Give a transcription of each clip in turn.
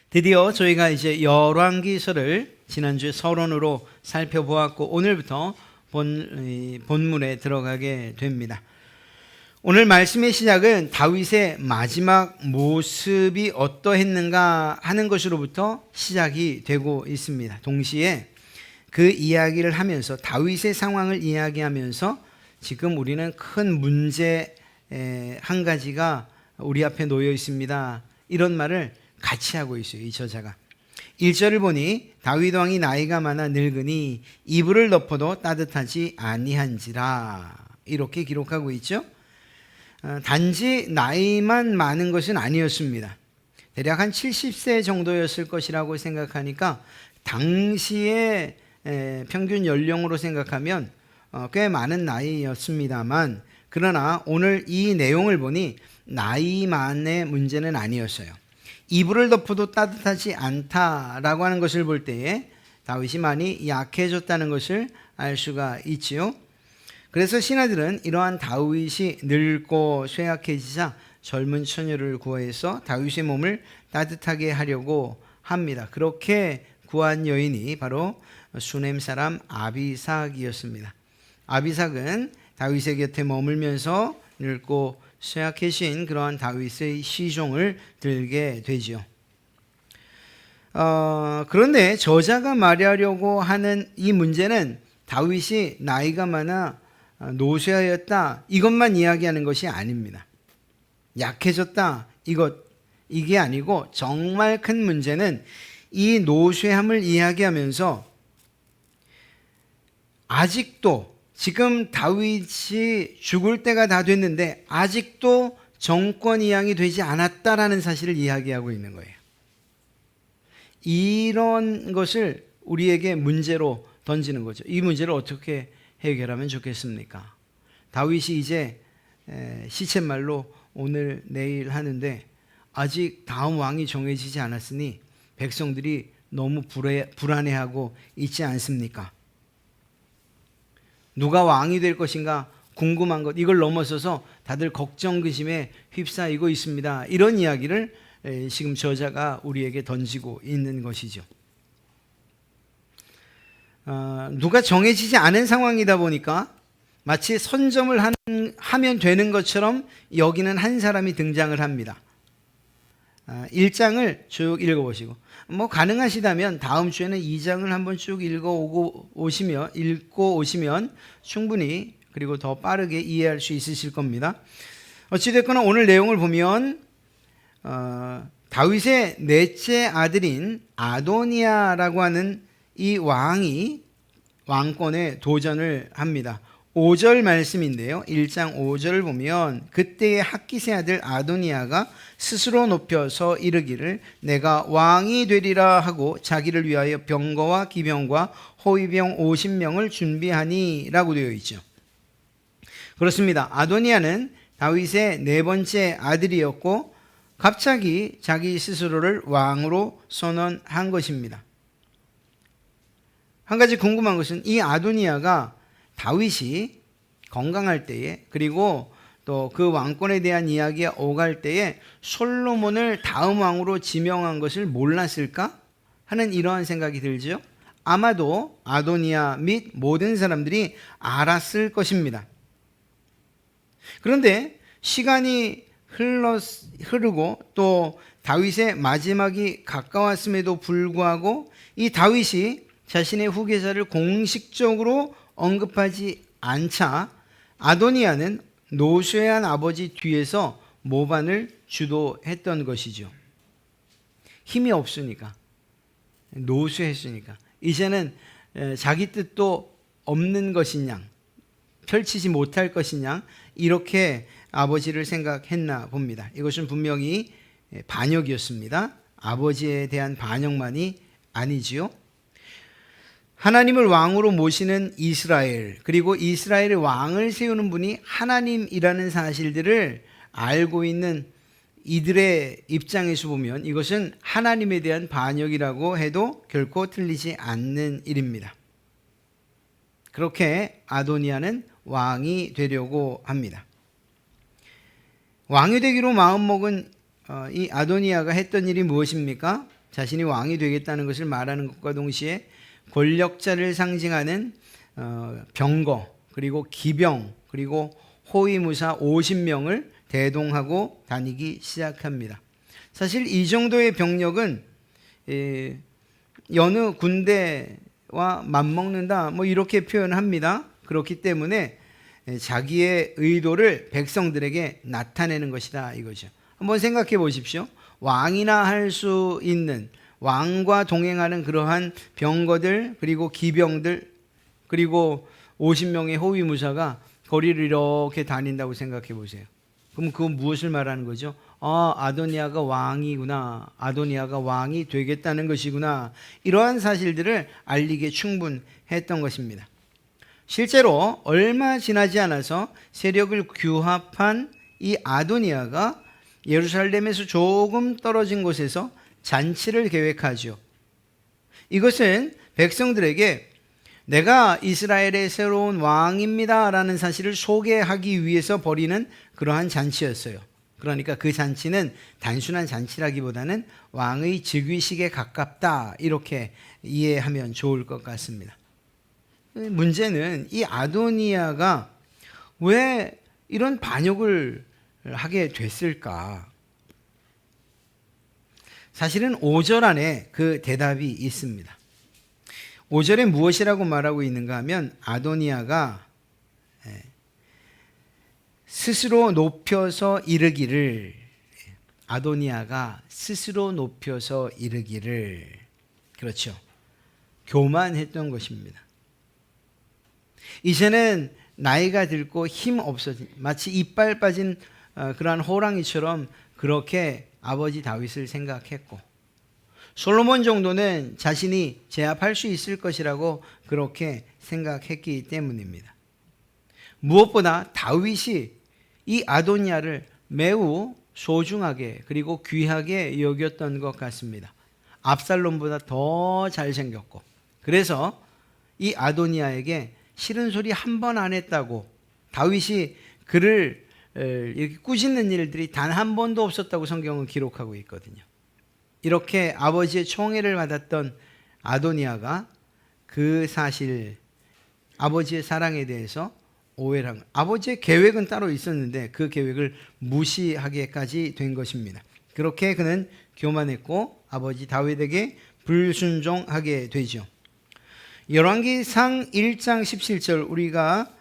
드디어 저희가 이제 열왕기서를 지난주에 서론으로 살펴보았고 오늘부터 본문에 들어가게 됩니다. 오늘 말씀의 시작은 다윗의 마지막 모습이 어떠했는가 하는 것으로부터 시작이 되고 있습니다. 동시에 그 이야기를 하면서 다윗의 상황을 이야기하면서 지금 우리는 큰 문제 한 가지가 우리 앞에 놓여 있습니다. 이런 말을 같이 하고 있어요. 이 저자가 1절을 보니 다윗 왕이 나이가 많아 늙으니 이불을 덮어도 따뜻하지 아니한지라 이렇게 기록하고 있죠. 단지 나이만 많은 것은 아니었습니다. 대략 한 70세 정도였을 것이라고 생각하니까 당시의 평균 연령으로 생각하면 꽤 많은 나이였습니다만, 그러나 오늘 이 내용을 보니 나이만의 문제는 아니었어요. 이불을 덮어도 따뜻하지 않다라고 하는 것을 볼 때에 다윗이 많이 약해졌다는 것을 알 수가 있지요. 그래서 신하들은 이러한 다윗이 늙고 쇠약해지자 젊은 처녀를 구해서 다윗의 몸을 따뜻하게 하려고 합니다. 그렇게 구한 여인이 바로 수넴 사람 아비삭이었습니다. 아비삭은 다윗의 곁에 머물면서 늙고 쇠약해진 그러한 다윗의 시종을 들게 되죠. 그런데 저자가 말하려고 하는 이 문제는 다윗이 나이가 많아 노쇠하였다 이것만 이야기하는 것이 아닙니다. 약해졌다 이게 아니고 정말 큰 문제는 이 노쇠함을 이야기하면서 아직도 지금 다윗이 죽을 때가 다 됐는데 아직도 정권 이양이 되지 않았다라는 사실을 이야기하고 있는 거예요. 이런 것을 우리에게 문제로 던지는 거죠. 이 문제를 어떻게 해결하면 좋겠습니까? 다윗이 이제 시쳇말로 오늘 내일 하는데 아직 다음 왕이 정해지지 않았으니 백성들이 너무 불안해하고 있지 않습니까? 누가 왕이 될 것인가 궁금한 것, 이걸 넘어서서 다들 걱정근심에 휩싸이고 있습니다. 이런 이야기를 지금 저자가 우리에게 던지고 있는 것이죠. 누가 정해지지 않은 상황이다 보니까 마치 선점을 하면 되는 것처럼 여기는 한 사람이 등장을 합니다. 1장을 쭉 읽어보시고 가능하시다면 다음 주에는 2장을 한번 쭉 읽고 오시면 충분히 그리고 더 빠르게 이해할 수 있으실 겁니다. 어찌됐거나 오늘 내용을 보면 다윗의 넷째 아들인 아도니아라고 하는 이 왕이 왕권에 도전을 합니다. 5절 말씀인데요. 1장 5절을 보면 그때의 학기세 아들 아도니아가 스스로 높여서 이르기를 내가 왕이 되리라 하고 자기를 위하여 병거와 기병과 호위병 50명을 준비하니 라고 되어 있죠. 그렇습니다. 아도니아는 다윗의 네 번째 아들이었고 갑자기 자기 스스로를 왕으로 선언한 것입니다. 한 가지 궁금한 것은 이 아도니아가 다윗이 건강할 때에 그리고 또 그 왕권에 대한 이야기가 오갈 때에 솔로몬을 다음 왕으로 지명한 것을 몰랐을까 하는 이러한 생각이 들죠. 아마도 아도니아 및 모든 사람들이 알았을 것입니다. 그런데 시간이 흐르고 또 다윗의 마지막이 가까웠음에도 불구하고 이 다윗이 자신의 후계자를 공식적으로 언급하지 않자 아도니아는 노쇠한 아버지 뒤에서 모반을 주도했던 것이죠. 힘이 없으니까, 노쇠했으니까 이제는 자기 뜻도 없는 것이냐, 펼치지 못할 것이냐 이렇게 아버지를 생각했나 봅니다. 이것은 분명히 반역이었습니다. 아버지에 대한 반역만이 아니지요. 하나님을 왕으로 모시는 이스라엘, 그리고 이스라엘의 왕을 세우는 분이 하나님이라는 사실들을 알고 있는 이들의 입장에서 보면 이것은 하나님에 대한 반역이라고 해도 결코 틀리지 않는 일입니다. 그렇게 아도니아는 왕이 되려고 합니다. 왕이 되기로 마음먹은 이 아도니아가 했던 일이 무엇입니까? 자신이 왕이 되겠다는 것을 말하는 것과 동시에 권력자를 상징하는 병거, 그리고 기병, 그리고 호위무사 50명을 대동하고 다니기 시작합니다. 사실 이 정도의 병력은 여느 군대와 맞먹는다, 뭐 이렇게 표현합니다. 그렇기 때문에 자기의 의도를 백성들에게 나타내는 것이다 이거죠. 한번 생각해 보십시오. 왕이나 할 수 있는, 왕과 동행하는 그러한 병거들, 그리고 기병들, 그리고 50명의 호위무사가 거리를 이렇게 다닌다고 생각해 보세요. 그럼 그건 무엇을 말하는 거죠? 아도니아가 왕이구나, 아도니아가 왕이 되겠다는 것이구나, 이러한 사실들을 알리기에 충분했던 것입니다. 실제로 얼마 지나지 않아서 세력을 규합한 이 아도니아가 예루살렘에서 조금 떨어진 곳에서 잔치를 계획하죠. 이것은 백성들에게 내가 이스라엘의 새로운 왕입니다 라는 사실을 소개하기 위해서 벌이는 그러한 잔치였어요. 그러니까 그 잔치는 단순한 잔치라기보다는 왕의 즉위식에 가깝다, 이렇게 이해하면 좋을 것 같습니다. 문제는 이 아도니아가 왜 이런 반역을 하게 됐을까? 사실은 5절 안에 그 대답이 있습니다. 5절에 무엇이라고 말하고 있는가 하면 아도니아가 스스로 높여서 이르기를, 아도니아가 스스로 높여서 이르기를, 그렇죠, 교만했던 것입니다. 이제는 나이가 들고 힘 없어진, 마치 이빨 빠진 그러한 호랑이처럼 그렇게 아버지 다윗을 생각했고, 솔로몬 정도는 자신이 제압할 수 있을 것이라고 그렇게 생각했기 때문입니다. 무엇보다 다윗이 이 아도니아를 매우 소중하게 그리고 귀하게 여겼던 것 같습니다. 압살롬보다 더 잘생겼고, 그래서 이 아도니아에게 싫은 소리 한 번 안 했다고, 다윗이 그를 이렇게 꾸짖는 일들이 단 한 번도 없었다고 성경은 기록하고 있거든요. 이렇게 아버지의 총애를 받았던 아도니아가 그 사실, 아버지의 사랑에 대해서 오해를 한, 아버지의 계획은 따로 있었는데 그 계획을 무시하게까지 된 것입니다. 그렇게 그는 교만했고 아버지 다윗에게 불순종하게 되죠. 열왕기상 1장 17절 우리가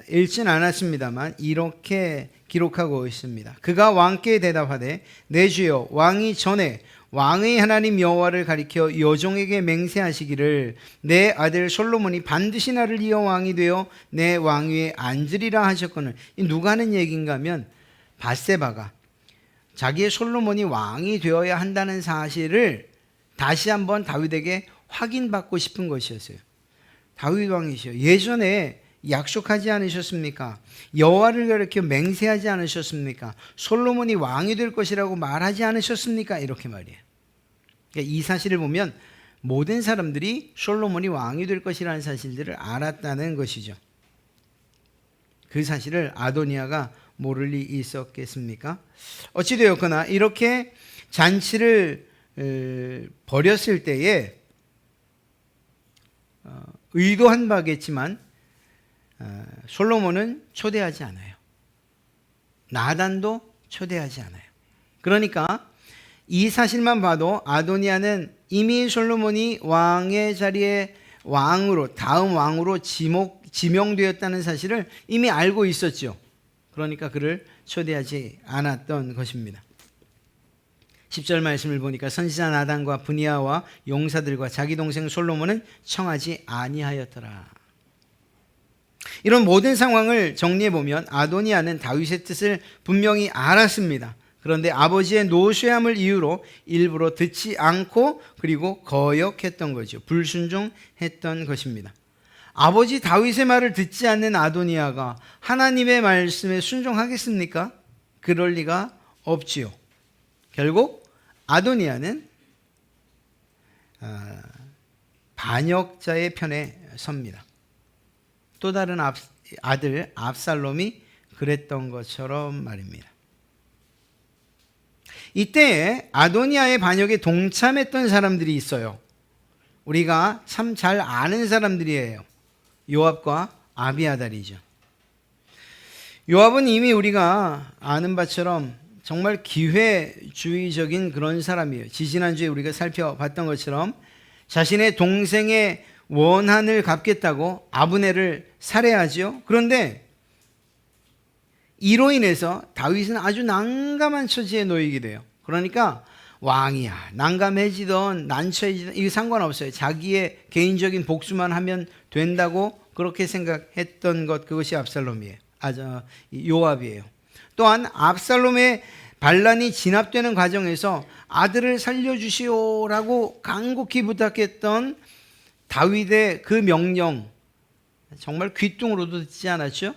읽진 않았습니다만 이렇게 기록하고 있습니다. 그가 왕께 대답하되 내 주여, 왕이 전에 왕의 하나님 여호와를 가리켜 여종에게 맹세하시기를 내 아들 솔로몬이 반드시 나를 이어 왕이 되어 내 왕위에 앉으리라 하셨거늘. 이 누가 하는 얘기인가 하면 밧세바가 자기의 솔로몬이 왕이 되어야 한다는 사실을 다시 한번 다윗에게 확인받고 싶은 것이었어요. 다윗 왕이시여, 예전에 약속하지 않으셨습니까? 여호와를 가리켜 맹세하지 않으셨습니까? 솔로몬이 왕이 될 것이라고 말하지 않으셨습니까? 이렇게 말이에요. 그러니까 이 사실을 보면 모든 사람들이 솔로몬이 왕이 될 것이라는 사실들을 알았다는 것이죠. 그 사실을 아도니아가 모를 리 있었겠습니까? 어찌되었거나 이렇게 잔치를 벌였을 때에 의도한 바겠지만 솔로몬은 초대하지 않아요. 나단도 초대하지 않아요. 그러니까 이 사실만 봐도 아도니아는 이미 솔로몬이 왕의 자리에 왕으로, 다음 왕으로 지명되었다는 사실을 이미 알고 있었죠. 그러니까 그를 초대하지 않았던 것입니다. 10절 말씀을 보니까 선지자 나단과 브니아와 용사들과 자기 동생 솔로몬은 청하지 아니하였더라. 이런 모든 상황을 정리해보면 아도니아는 다윗의 뜻을 분명히 알았습니다. 그런데 아버지의 노쇠함을 이유로 일부러 듣지 않고 그리고 거역했던 거죠. 불순종했던 것입니다. 아버지 다윗의 말을 듣지 않는 아도니아가 하나님의 말씀에 순종하겠습니까? 그럴 리가 없지요. 결국 아도니아는 반역자의 편에 섭니다. 또 다른 아들 압살롬이 그랬던 것처럼 말입니다. 이때에 아도니아의 반역에 동참했던 사람들이 있어요. 우리가 참 잘 아는 사람들이에요. 요압과 아비아달이죠. 요압은 이미 우리가 아는 바처럼 정말 기회주의적인 그런 사람이에요. 지지난주에 우리가 살펴봤던 것처럼 자신의 동생의 원한을 갚겠다고 아브넬을 살해하죠. 그런데 이로 인해서 다윗은 아주 난감한 처지에 놓이게 돼요. 그러니까 왕이야 난감해지던 난처해지던 이게 상관없어요. 자기의 개인적인 복수만 하면 된다고 그렇게 생각했던 것, 그것이 압살롬이에요. 요압이에요. 또한 압살롬의 반란이 진압되는 과정에서 아들을 살려주시오라고 간곡히 부탁했던 다윗의 그 명령, 정말 귀뚱으로도 듣지 않았죠?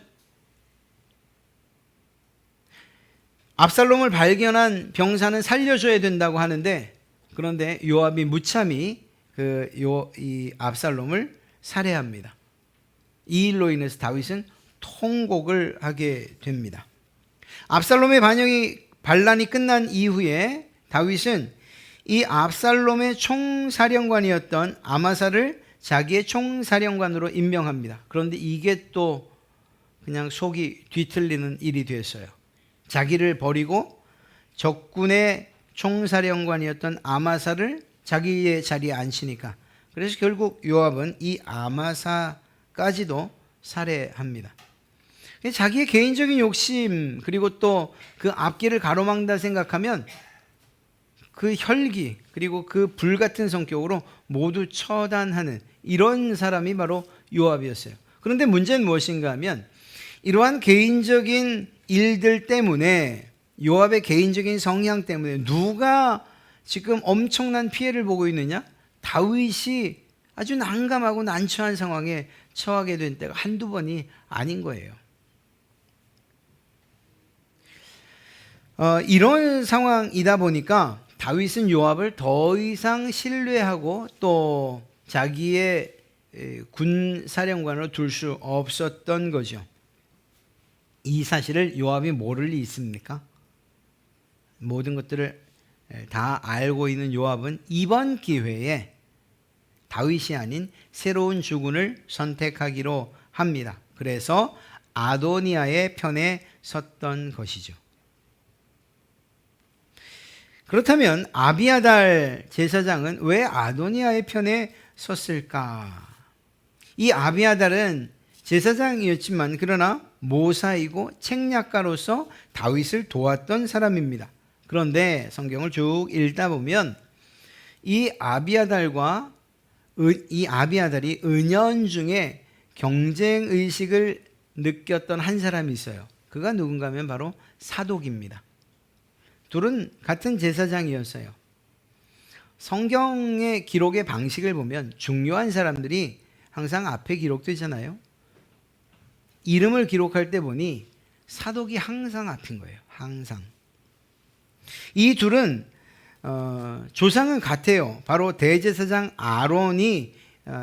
압살롬을 발견한 병사는 살려줘야 된다고 하는데, 그런데 요압이 무참히 이 압살롬을 살해합니다. 이 일로 인해서 다윗은 통곡을 하게 됩니다. 압살롬의 반란이 끝난 이후에 다윗은 이 압살롬의 총사령관이었던 아마사를 자기의 총사령관으로 임명합니다. 그런데 이게 또 그냥 속이 뒤틀리는 일이 됐어요. 자기를 버리고 적군의 총사령관이었던 아마사를 자기의 자리에 앉히니까, 그래서 결국 요압은 이 아마사까지도 살해합니다. 자기의 개인적인 욕심, 그리고 또 그 앞길을 가로막는다 생각하면 그 혈기, 그리고 그 불같은 성격으로 모두 처단하는 이런 사람이 바로 요압이었어요. 그런데 문제는 무엇인가 하면 이러한 개인적인 일들 때문에, 요압의 개인적인 성향 때문에 누가 지금 엄청난 피해를 보고 있느냐? 다윗이 아주 난감하고 난처한 상황에 처하게 된 때가 한두 번이 아닌 거예요. 이런 상황이다 보니까 다윗은 요압을 더 이상 신뢰하고 또 자기의 군 사령관으로 둘 수 없었던 거죠. 이 사실을 요압이 모를 리 있습니까? 모든 것들을 다 알고 있는 요압은 이번 기회에 다윗이 아닌 새로운 주군을 선택하기로 합니다. 그래서 아도니아의 편에 섰던 것이죠. 그렇다면 아비아달 제사장은 왜 아도니아의 편에 섰을까? 이 아비아달은 제사장이었지만 그러나 모사이고 책략가로서 다윗을 도왔던 사람입니다. 그런데 성경을 쭉 읽다 보면 이 아비아달이 은연중에 경쟁의식을 느꼈던 한 사람이 있어요. 그가 누군가 하면 바로 사독입니다. 둘은 같은 제사장이었어요. 성경의 기록의 방식을 보면 중요한 사람들이 항상 앞에 기록되잖아요. 이름을 기록할 때 보니 사독이 항상 앞인 거예요. 항상. 이 둘은 조상은 같아요. 바로 대제사장 아론이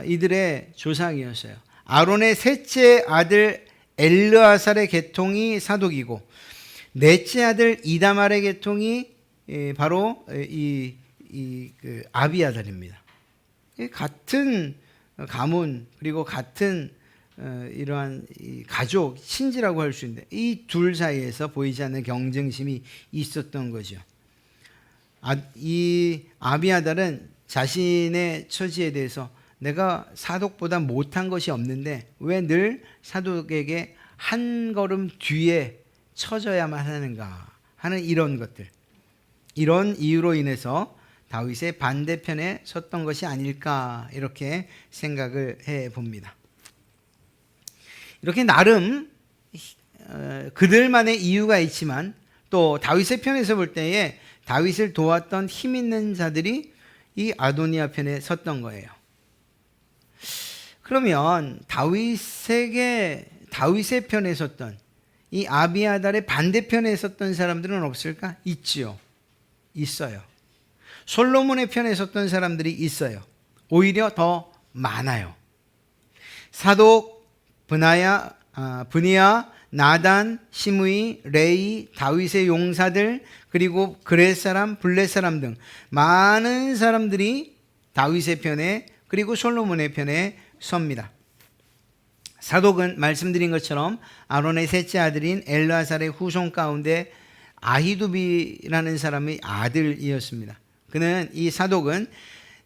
이들의 조상이었어요. 아론의 셋째 아들 엘르아살의 계통이 사독이고 넷째 아들 이다말의 계통이 바로 그 아비아달입니다. 같은 가문, 그리고 같은 이러한 가족, 친지라고 할 수 있는데 이 둘 사이에서 보이지 않는 경쟁심이 있었던 거죠. 이 아비아달은 자신의 처지에 대해서 내가 사독보다 못한 것이 없는데 왜 늘 사독에게 한 걸음 뒤에 처져야만 하는가 하는 이런 것들, 이런 이유로 인해서 다윗의 반대편에 섰던 것이 아닐까 이렇게 생각을 해봅니다. 이렇게 나름 그들만의 이유가 있지만 또 다윗의 편에서 볼 때에 다윗을 도왔던 힘 있는 자들이 이 아도니아 편에 섰던 거예요. 그러면 다윗의 편에 섰던 이 아비아달의 반대편에 섰던 사람들은 없을까? 있지요. 있어요. 솔로몬의 편에 섰던 사람들이 있어요. 오히려 더 많아요. 사독, 분이야, 나단, 시므이, 레이, 다윗의 용사들, 그리고 그렛 사람, 블렛 사람 등 많은 사람들이 다윗의 편에 그리고 솔로몬의 편에 섭니다. 사독은 말씀드린 것처럼 아론의 셋째 아들인 엘르아살의 후손 가운데 아히두비라는 사람의 아들이었습니다. 그는 이 사독은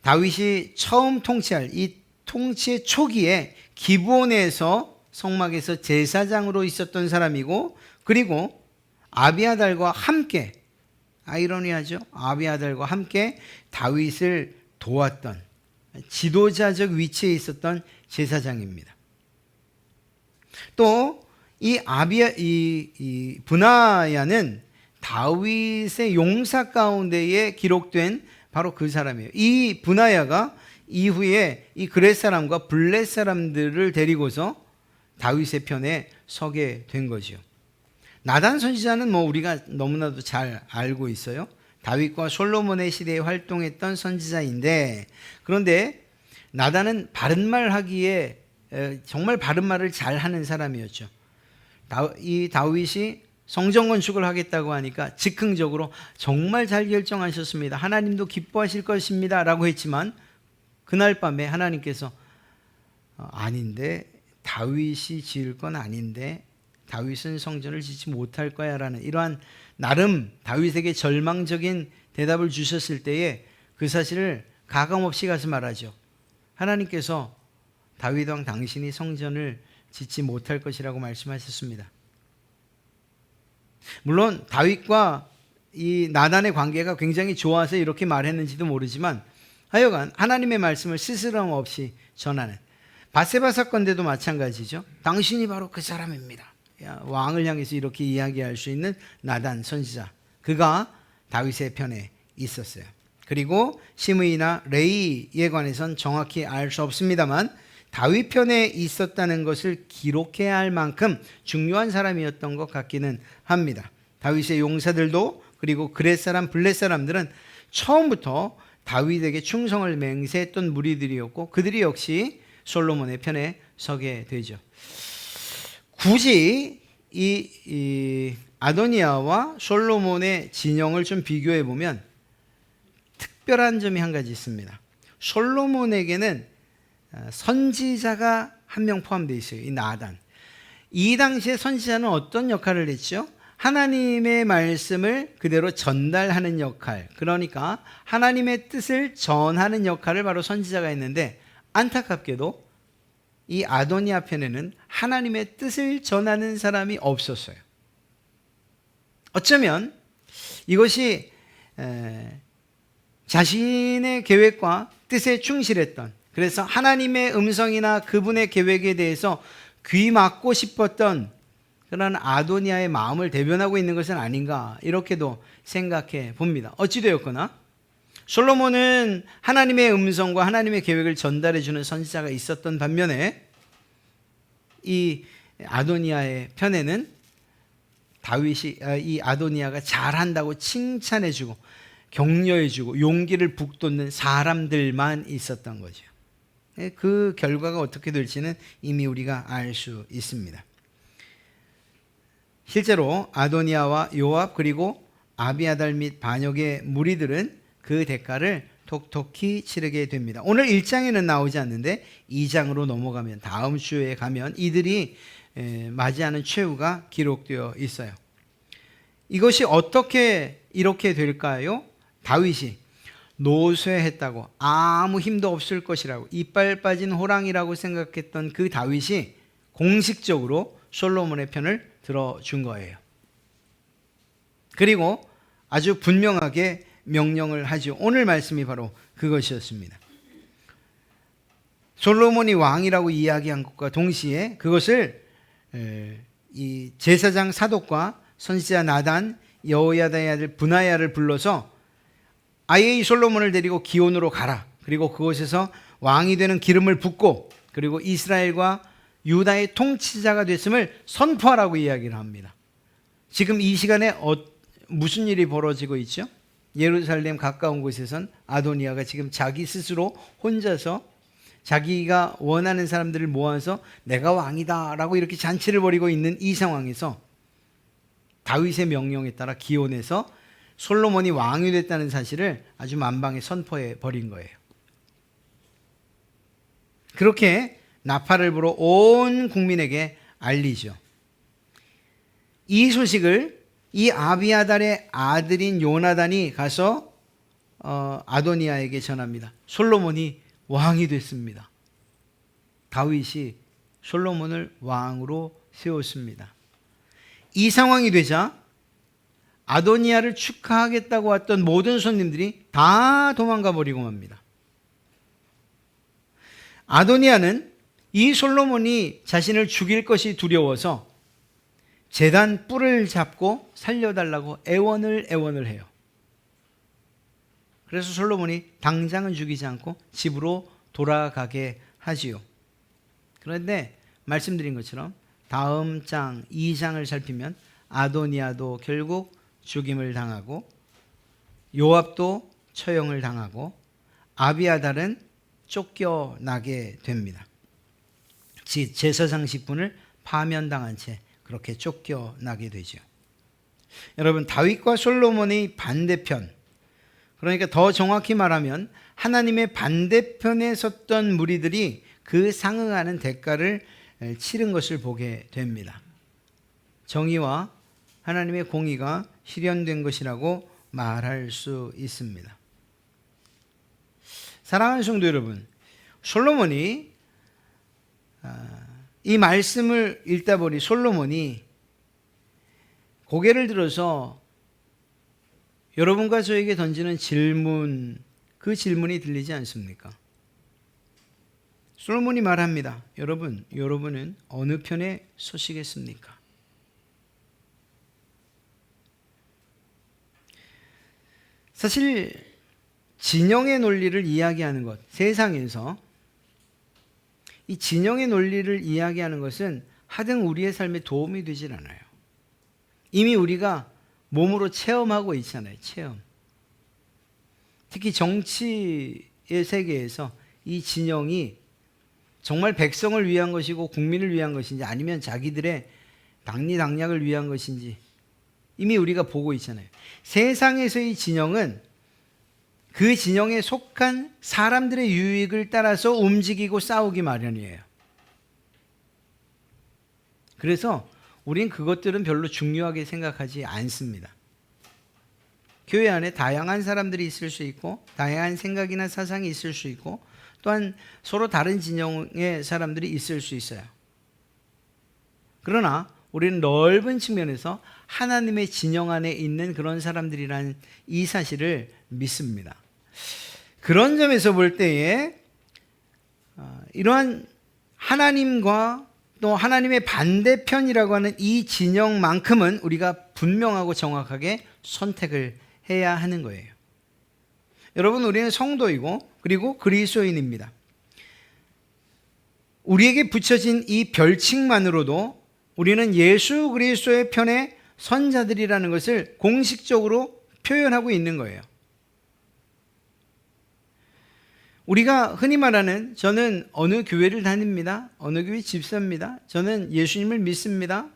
다윗이 처음 통치할 이 통치의 초기에 기브온에서 성막에서 제사장으로 있었던 사람이고, 그리고 아비아달과 함께, 아이러니하죠, 아비아달과 함께 다윗을 도왔던 지도자적 위치에 있었던 제사장입니다. 또 이 브나야는 다윗의 용사 가운데에 기록된 바로 그 사람이에요. 이 브나야가 이후에 이 그렛 사람과 블렛 사람들을 데리고서 다윗의 편에 서게 된 거죠. 나단 선지자는 우리가 너무나도 잘 알고 있어요. 다윗과 솔로몬의 시대에 활동했던 선지자인데, 그런데 나단은 바른 말 하기에 정말 바른 말을 잘 하는 사람이었죠. 이 다윗이 성전 건축을 하겠다고 하니까 즉흥적으로 정말 잘 결정하셨습니다. 하나님도 기뻐하실 것입니다 라고 했지만, 그날 밤에 하나님께서 아닌데, 다윗이 지을 건 아닌데 다윗은 성전을 짓지 못할 거야 라는 이러한 나름 다윗에게 절망적인 대답을 주셨을 때에 그 사실을 가감없이 가서 말하죠. 하나님께서 다윗 왕 당신이 성전을 짓지 못할 것이라고 말씀하셨습니다. 물론 다윗과 이 나단의 관계가 굉장히 좋아서 이렇게 말했는지도 모르지만, 하여간 하나님의 말씀을 스스럼 없이 전하는, 밧세바 사건 때도 마찬가지죠. 당신이 바로 그 사람입니다. 왕을 향해서 이렇게 이야기할 수 있는 나단 선지자, 그가 다윗의 편에 있었어요. 그리고 시므이나 레이에 관해서는 정확히 알 수 없습니다만 다윗 편에 있었다는 것을 기록해야 할 만큼 중요한 사람이었던 것 같기는 합니다. 다윗의 용사들도, 그리고 그렛 사람, 블렛 사람들은 처음부터 다윗에게 충성을 맹세했던 무리들이었고, 그들이 역시 솔로몬의 편에 서게 되죠. 굳이 이 아도니아와 솔로몬의 진영을 좀 비교해 보면 특별한 점이 한 가지 있습니다. 솔로몬에게는 선지자가 한 명 포함되어 있어요. 이 나단. 이 당시에 선지자는 어떤 역할을 했죠? 하나님의 말씀을 그대로 전달하는 역할, 그러니까 하나님의 뜻을 전하는 역할을 바로 선지자가 했는데, 안타깝게도 이 아도니아 편에는 하나님의 뜻을 전하는 사람이 없었어요. 어쩌면 이것이 자신의 계획과 뜻에 충실했던, 그래서 하나님의 음성이나 그분의 계획에 대해서 귀 막고 싶었던 그런 아도니아의 마음을 대변하고 있는 것은 아닌가, 이렇게도 생각해 봅니다. 어찌되었거나 솔로몬은 하나님의 음성과 하나님의 계획을 전달해 주는 선지자가 있었던 반면에 이 아도니아의 편에는 이 아도니아가 잘한다고 칭찬해 주고 격려해 주고 용기를 북돋는 사람들만 있었던 거죠. 그 결과가 어떻게 될지는 이미 우리가 알 수 있습니다. 실제로 아도니아와 요압 그리고 아비아달 및 반역의 무리들은 그 대가를 톡톡히 치르게 됩니다. 오늘 1장에는 나오지 않는데 2장으로 넘어가면, 다음 주에 가면 이들이 맞이하는 최후가 기록되어 있어요. 이것이 어떻게 이렇게 될까요? 다윗이 노쇠했다고, 아무 힘도 없을 것이라고, 이빨 빠진 호랑이라고 생각했던 그 다윗이 공식적으로 솔로몬의 편을 들어준 거예요. 그리고 아주 분명하게 명령을 하죠. 오늘 말씀이 바로 그것이었습니다. 솔로몬이 왕이라고 이야기한 것과 동시에 그것을 이 제사장 사독과 선지자 나단, 여호야다의 아들 브나야를 불러서 아예 이 솔로몬을 데리고 기온으로 가라. 그리고 그곳에서 왕이 되는 기름을 붓고, 그리고 이스라엘과 유다의 통치자가 됐음을 선포하라고 이야기를 합니다. 지금 이 시간에 무슨 일이 벌어지고 있죠? 예루살렘 가까운 곳에선 아도니아가 지금 자기 스스로 혼자서 자기가 원하는 사람들을 모아서 내가 왕이다 라고 이렇게 잔치를 벌이고 있는 이 상황에서 다윗의 명령에 따라 기온에서 솔로몬이 왕이 됐다는 사실을 아주 만방에 선포해 버린 거예요. 그렇게 나팔을 불어 온 국민에게 알리죠. 이 소식을 이 아비아달의 아들인 요나단이 가서 아도니아에게 전합니다. 솔로몬이 왕이 됐습니다. 다윗이 솔로몬을 왕으로 세웠습니다. 이 상황이 되자 아도니아를 축하하겠다고 왔던 모든 손님들이 다 도망가 버리고 맙니다. 아도니아는 이 솔로몬이 자신을 죽일 것이 두려워서 제단 뿔을 잡고 살려달라고 애원을 해요. 그래서 솔로몬이 당장은 죽이지 않고 집으로 돌아가게 하지요. 그런데 말씀드린 것처럼 다음 장 2장을 살피면 아도니아도 결국 죽임을 당하고 요압도 처형을 당하고 아비아달은 쫓겨나게 됩니다. 제사장식군을 파면당한 채 그렇게 쫓겨나게 되죠. 여러분, 다윗과 솔로몬의 반대편, 그러니까 더 정확히 말하면 하나님의 반대편에 섰던 무리들이 그 상응하는 대가를 치른 것을 보게 됩니다. 정의와 하나님의 공의가 실현된 것이라고 말할 수 있습니다. 사랑하는 성도 여러분, 솔로몬이 이 말씀을 읽다 보니 솔로몬이 고개를 들어서 여러분과 저에게 던지는 질문, 그 질문이 들리지 않습니까? 솔로몬이 말합니다. 여러분은 어느 편에 서시겠습니까? 사실 진영의 논리를 이야기하는 것, 세상에서 이 진영의 논리를 이야기하는 것은 하등 우리의 삶에 도움이 되질 않아요. 이미 우리가 몸으로 체험하고 있잖아요. 체험. 특히 정치의 세계에서 이 진영이 정말 백성을 위한 것이고 국민을 위한 것인지 아니면 자기들의 당리당략을 위한 것인지 이미 우리가 보고 있잖아요. 세상에서의 진영은 그 진영에 속한 사람들의 유익을 따라서 움직이고 싸우기 마련이에요. 그래서 우린 그것들은 별로 중요하게 생각하지 않습니다. 교회 안에 다양한 사람들이 있을 수 있고 다양한 생각이나 사상이 있을 수 있고 또한 서로 다른 진영의 사람들이 있을 수 있어요. 그러나 우리는 넓은 측면에서 하나님의 진영 안에 있는 그런 사람들이라는 이 사실을 믿습니다. 그런 점에서 볼 때에 이러한 하나님과 또 하나님의 반대편이라고 하는 이 진영만큼은 우리가 분명하고 정확하게 선택을 해야 하는 거예요. 여러분, 우리는 성도이고 그리고 그리스도인입니다. 우리에게 붙여진 이 별칭만으로도 우리는 예수 그리스도의 편에 선 자들이라는 것을 공식적으로 표현하고 있는 거예요. 우리가 흔히 말하는 저는 어느 교회를 다닙니다. 어느 교회 집사입니다. 저는 예수님을 믿습니다.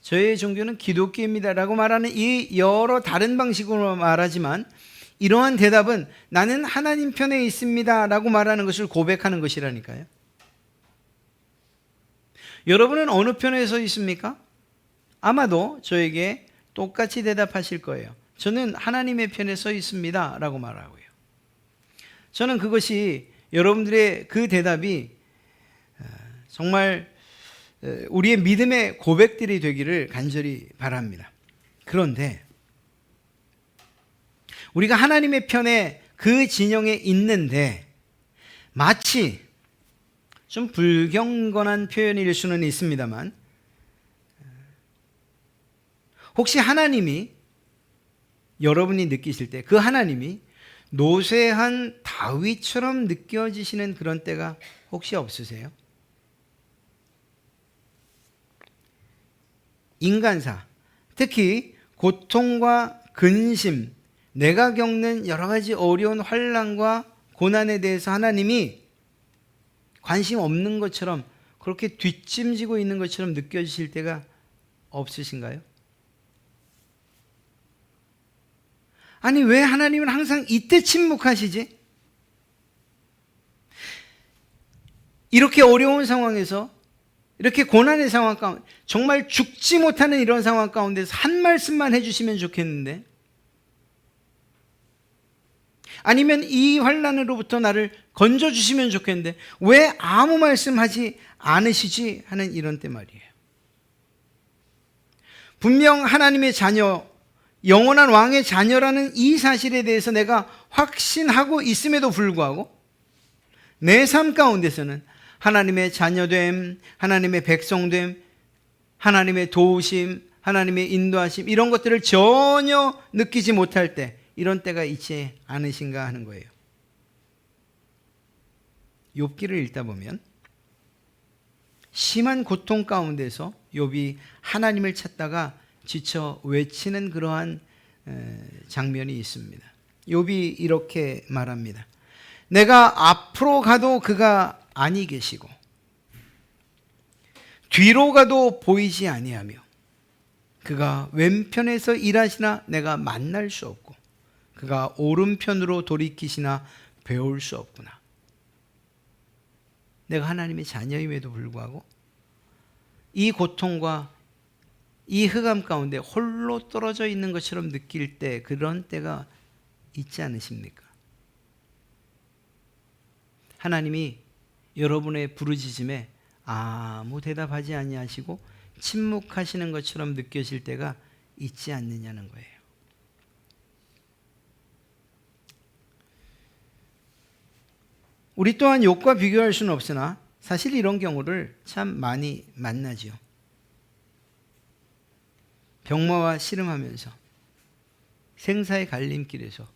저의 종교는 기독교입니다. 라고 말하는 이 여러 다른 방식으로 말하지만 이러한 대답은 나는 하나님 편에 있습니다. 라고 말하는 것을 고백하는 것이라니까요. 여러분은 어느 편에 서 있습니까? 아마도 저에게 똑같이 대답하실 거예요. 저는 하나님의 편에 서 있습니다. 라고 말하고요. 저는 그것이 여러분들의 그 대답이 정말 우리의 믿음의 고백들이 되기를 간절히 바랍니다. 그런데 우리가 하나님의 편에 그 진영에 있는데 마치 좀 불경건한 표현일 수는 있습니다만 혹시 하나님이 여러분이 느끼실 때 그 하나님이 노쇠한 다윗처럼 느껴지시는 그런 때가 혹시 없으세요? 인간사, 특히 고통과 근심, 내가 겪는 여러 가지 어려운 환난과 고난에 대해서 하나님이 관심 없는 것처럼 그렇게 뒷짐지고 있는 것처럼 느껴지실 때가 없으신가요? 아니, 왜 하나님은 항상 이때 침묵하시지? 이렇게 어려운 상황에서, 이렇게 고난의 상황 가운데, 정말 죽지 못하는 이런 상황 가운데서 한 말씀만 해주시면 좋겠는데, 아니면 이 환난으로부터 나를 건져주시면 좋겠는데 왜 아무 말씀하지 않으시지 하는 이런 때 말이에요. 분명 하나님의 자녀, 영원한 왕의 자녀라는 이 사실에 대해서 내가 확신하고 있음에도 불구하고 내 삶 가운데서는 하나님의 자녀됨, 하나님의 백성됨, 하나님의 도우심, 하나님의 인도하심 이런 것들을 전혀 느끼지 못할 때, 이런 때가 있지 않으신가 하는 거예요. 욥기를 읽다 보면 심한 고통 가운데서 욥이 하나님을 찾다가 지쳐 외치는 그러한 장면이 있습니다. 욥이 이렇게 말합니다. 내가 앞으로 가도 그가 아니 계시고 뒤로 가도 보이지 아니하며 그가 왼편에서 일하시나 내가 만날 수 없고 그가 오른편으로 돌이키시나 배울 수 없구나. 내가 하나님의 자녀임에도 불구하고 이 고통과 이 흑암 가운데 홀로 떨어져 있는 것처럼 느낄 때, 그런 때가 있지 않으십니까? 하나님이 여러분의 부르짖음에 아무 대답하지 아니하시고 침묵하시는 것처럼 느껴질 때가 있지 않느냐는 거예요. 우리 또한 욥과 비교할 수는 없으나 사실 이런 경우를 참 많이 만나지요. 병마와 씨름하면서 생사의 갈림길에서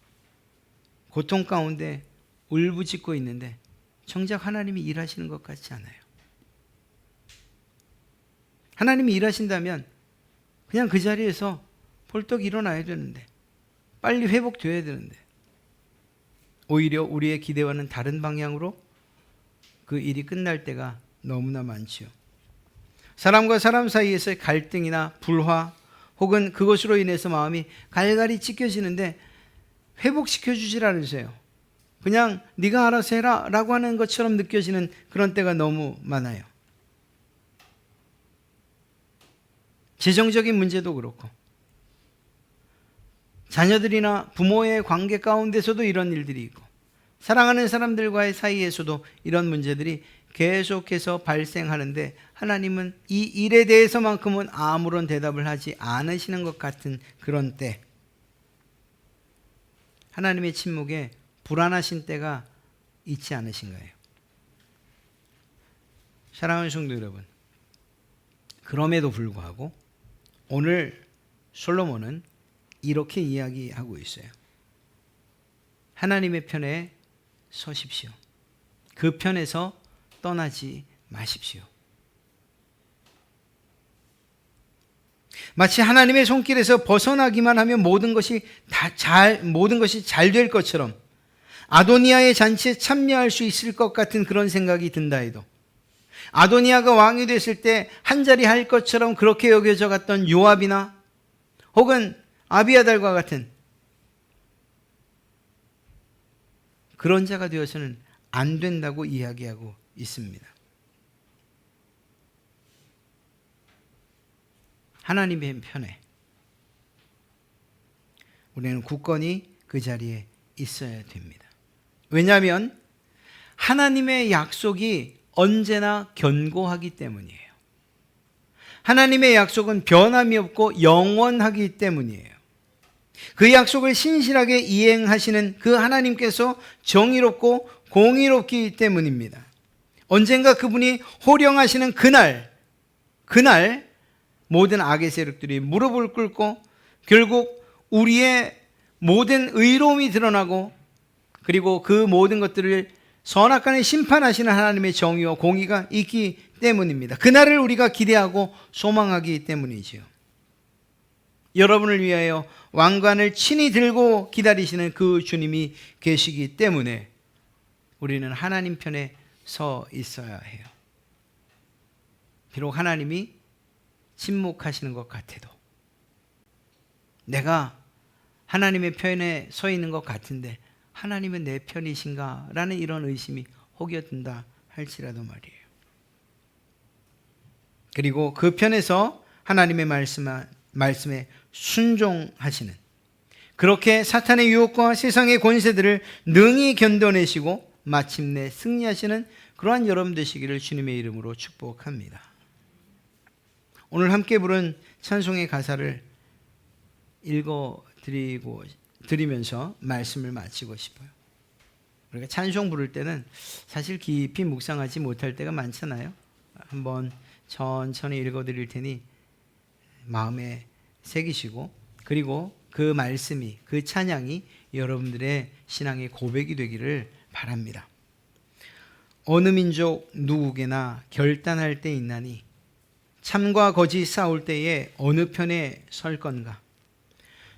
고통 가운데 울부짖고 있는데 정작 하나님이 일하시는 것 같지 않아요. 하나님이 일하신다면 그냥 그 자리에서 벌떡 일어나야 되는데, 빨리 회복되어야 되는데, 오히려 우리의 기대와는 다른 방향으로 그 일이 끝날 때가 너무나 많지요. 사람과 사람 사이에서의 갈등이나 불화 혹은 그것으로 인해서 마음이 갈갈이 찢겨지는데 회복시켜 주질 않으세요. 그냥 네가 알아서 해라 라고 하는 것처럼 느껴지는 그런 때가 너무 많아요. 재정적인 문제도 그렇고 자녀들이나 부모의 관계 가운데서도 이런 일들이 있고 사랑하는 사람들과의 사이에서도 이런 문제들이 계속해서 발생하는데 하나님은 이 일에 대해서만큼은 아무런 대답을 하지 않으시는 것 같은 그런 때, 하나님의 침묵에 불안하신 때가 있지 않으신가요? 사랑하는 성도 여러분, 그럼에도 불구하고 오늘 솔로몬은 이렇게 이야기하고 있어요. 하나님의 편에 서십시오. 그 편에서 떠나지 마십시오. 마치 하나님의 손길에서 벗어나기만 하면 모든 것이 잘 될 것처럼 아도니아의 잔치에 참여할 수 있을 것 같은 그런 생각이 든다 해도, 아도니아가 왕이 됐을 때 한자리 할 것처럼 그렇게 여겨져 갔던 요압이나 혹은 아비아달과 같은 그런 자가 되어서는 안 된다고 이야기하고 있습니다. 하나님의 편에 우리는 굳건히 그 자리에 있어야 됩니다. 왜냐하면 하나님의 약속이 언제나 견고하기 때문이에요. 하나님의 약속은 변함이 없고 영원하기 때문이에요. 그 약속을 신실하게 이행하시는 그 하나님께서 정의롭고 공의롭기 때문입니다. 언젠가 그분이 호령하시는 그날 모든 악의 세력들이 무릎을 꿇고 결국 우리의 모든 의로움이 드러나고, 그리고 그 모든 것들을 선악간에 심판하시는 하나님의 정의와 공의가 있기 때문입니다. 그날을 우리가 기대하고 소망하기 때문이지요. 여러분을 위하여 왕관을 친히 들고 기다리시는 그 주님이 계시기 때문에 우리는 하나님 편에 서 있어야 해요. 비록 하나님이 침묵하시는 것 같아도, 내가 하나님의 편에 서 있는 것 같은데 하나님은 내 편이신가? 라는 이런 의심이 혹여 든다 할지라도 말이에요. 그리고 그 편에서 하나님의 말씀에 순종하시는, 그렇게 사탄의 유혹과 세상의 권세들을 능히 견뎌내시고 마침내 승리하시는 그러한 여러분 되시기를 주님의 이름으로 축복합니다. 오늘 함께 부른 찬송의 가사를 드리면서 말씀을 마치고 싶어요. 우리가 찬송 부를 때는 사실 깊이 묵상하지 못할 때가 많잖아요. 한번 천천히 읽어드릴 테니 마음에 새기시고, 그리고 그 말씀이, 그 찬양이 여러분들의 신앙의 고백이 되기를 바랍니다. 어느 민족 누구에게나 결단할 때 있나니 참과 거짓 싸울 때에 어느 편에 설 건가?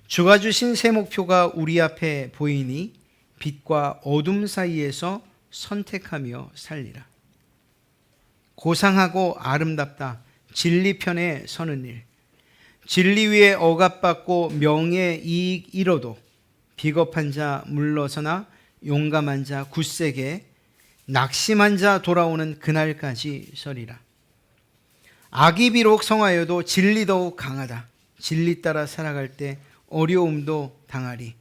주가 주신 새 목표가 우리 앞에 보이니 빛과 어둠 사이에서 선택하며 살리라. 고상하고 아름답다 진리 편에 서는 일, 진리 위에 억압받고 명예 이익 잃어도 비겁한 자 물러서나 용감한 자 굳세게, 낙심한 자 돌아오는 그날까지 서리라. 악이 비록 성하여도 진리 더욱 강하다. 진리 따라 살아갈 때 어려움도 당하리.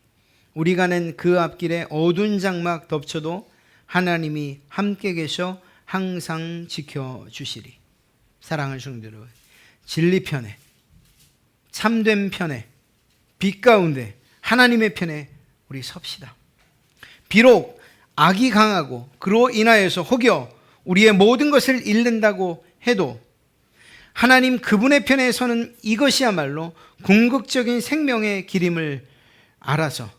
우리 가는 그 앞길에 어두운 장막 덮쳐도 하나님이 함께 계셔 항상 지켜주시리. 사랑하는 성도 여러분, 진리 편에, 참된 편에, 빛 가운데 하나님의 편에 우리 섭시다. 비록 악이 강하고 그로 인하여서 혹여 우리의 모든 것을 잃는다고 해도 하나님 그분의 편에 서는 이것이야말로 궁극적인 생명의 길임을 알아서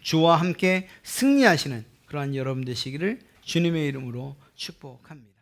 주와 함께 승리하시는 그러한 여러분 되시기를 주님의 이름으로 축복합니다.